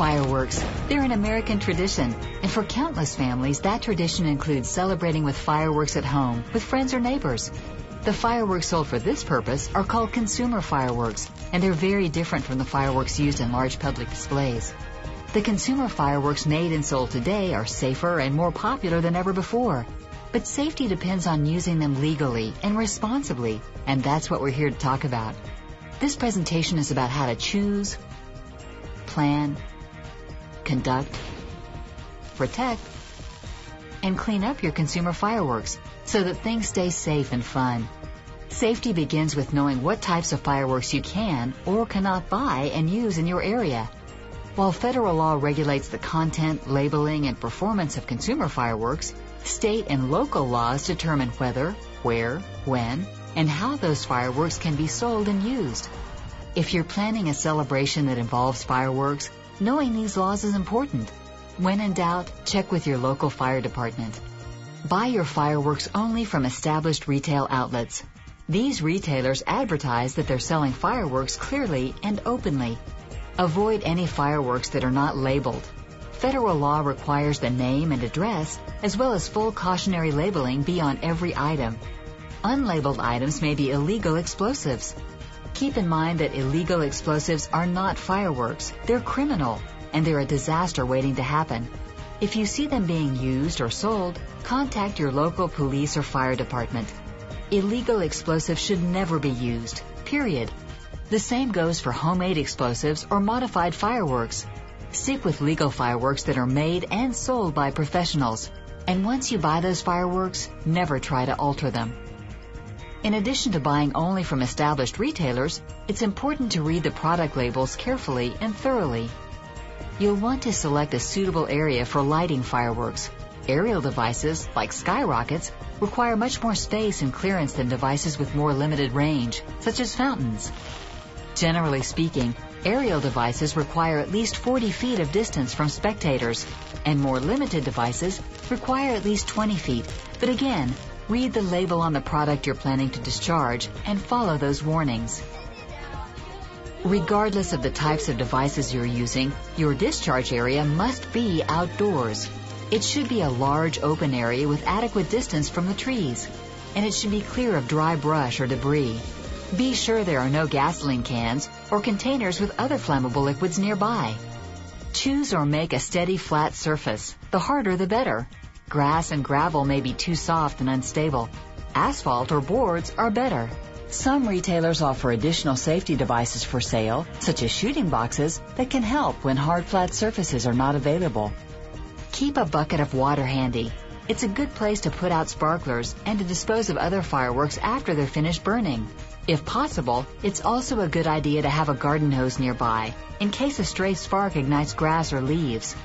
Fireworks. They're an American tradition, and for countless families, that tradition includes celebrating with fireworks at home, with friends or neighbors. The fireworks sold for this purpose are called consumer fireworks, and they're very different from the fireworks used in large public displays. The consumer fireworks made and sold today are safer and more popular than ever before. But safety depends on using them legally and responsibly, and that's what we're here to talk about. This presentation is about how to choose, plan, conduct, protect, and clean up your consumer fireworks so that things stay safe and fun. Safety begins with knowing what types of fireworks you can or cannot buy and use in your area. While federal law regulates the content, labeling, and performance of consumer fireworks, state and local laws determine whether, where, when, and how those fireworks can be sold and used. If you're planning a celebration that involves fireworks, knowing these laws is important. When in doubt, check with your local fire department. Buy your fireworks only from established retail outlets. These retailers advertise that they're selling fireworks clearly and openly. Avoid any fireworks that are not labeled. Federal law requires the name and address, as well as full cautionary labeling, be on every item. Unlabeled items may be illegal explosives. Keep in mind that illegal explosives are not fireworks. They're criminal, and they're a disaster waiting to happen. If you see them being used or sold, contact your local police or fire department. Illegal explosives should never be used, period. The same goes for homemade explosives or modified fireworks. Stick with legal fireworks that are made and sold by professionals. And once you buy those fireworks, never try to alter them. In addition to buying only from established retailers, it's important to read the product labels carefully and thoroughly. You'll want to select a suitable area for lighting fireworks. Aerial devices, like skyrockets, require much more space and clearance than devices with more limited range, such as fountains. Generally speaking, aerial devices require at least 40 feet of distance from spectators, and more limited devices require at least 20 feet. But again, read the label on the product you're planning to discharge and follow those warnings. Regardless of the types of devices you're using, your discharge area must be outdoors. It should be a large open area with adequate distance from the trees, and it should be clear of dry brush or debris. Be sure there are no gasoline cans or containers with other flammable liquids nearby. Choose or make a steady flat surface. The harder the better. Grass and gravel may be too soft and unstable. Asphalt or boards are better. Some retailers offer additional safety devices for sale, such as shooting boxes, that can help when hard flat surfaces are not available. Keep a bucket of water handy. It's a good place to put out sparklers and to dispose of other fireworks after they're finished burning. If possible, it's also a good idea to have a garden hose nearby, in case a stray spark ignites grass or leaves.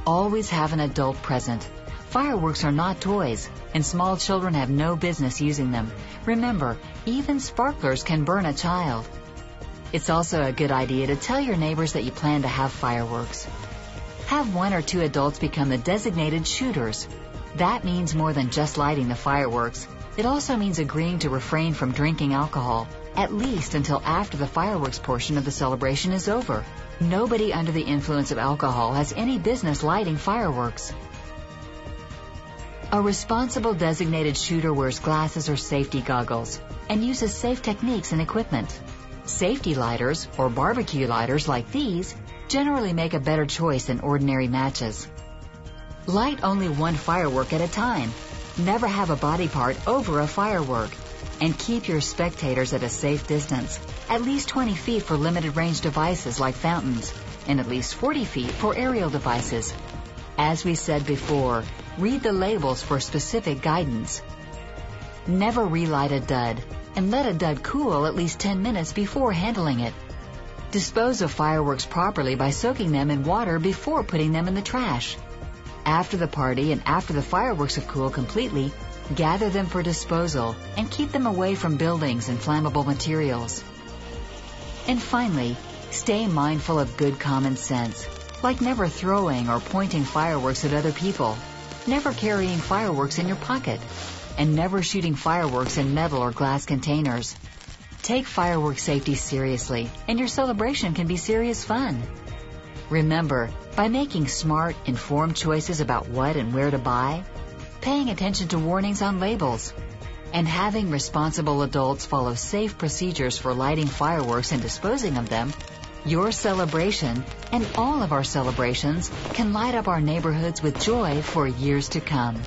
Always have an adult present. Fireworks are not toys, and small children have no business using them. Remember, even sparklers can burn a child. It's also a good idea to tell your neighbors that you plan to have fireworks. Have 1 or 2 adults become the designated shooters. That means more than just lighting the fireworks. It also means agreeing to refrain from drinking alcohol, at least until after the fireworks portion of the celebration is over. Nobody under the influence of alcohol has any business lighting fireworks. A responsible designated shooter wears glasses or safety goggles and uses safe techniques and equipment. Safety lighters, or barbecue lighters like these, generally make a better choice than ordinary matches. Light only 1 firework at a time. Never have a body part over a firework. And keep your spectators at a safe distance, at least 20 feet for limited range devices like fountains, and at least 40 feet for aerial devices. As we said before, read the labels for specific guidance. Never relight a dud, and let a dud cool at least 10 minutes before handling it. Dispose of fireworks properly by soaking them in water before putting them in the trash. After the party and after the fireworks have cooled completely, gather them for disposal and keep them away from buildings and flammable materials. And finally, stay mindful of good common sense, like never throwing or pointing fireworks at other people, never carrying fireworks in your pocket, and never shooting fireworks in metal or glass containers. Take firework safety seriously, and your celebration can be serious fun. Remember, by making smart, informed choices about what and where to buy, paying attention to warnings on labels, and having responsible adults follow safe procedures for lighting fireworks and disposing of them, your celebration and all of our celebrations can light up our neighborhoods with joy for years to come.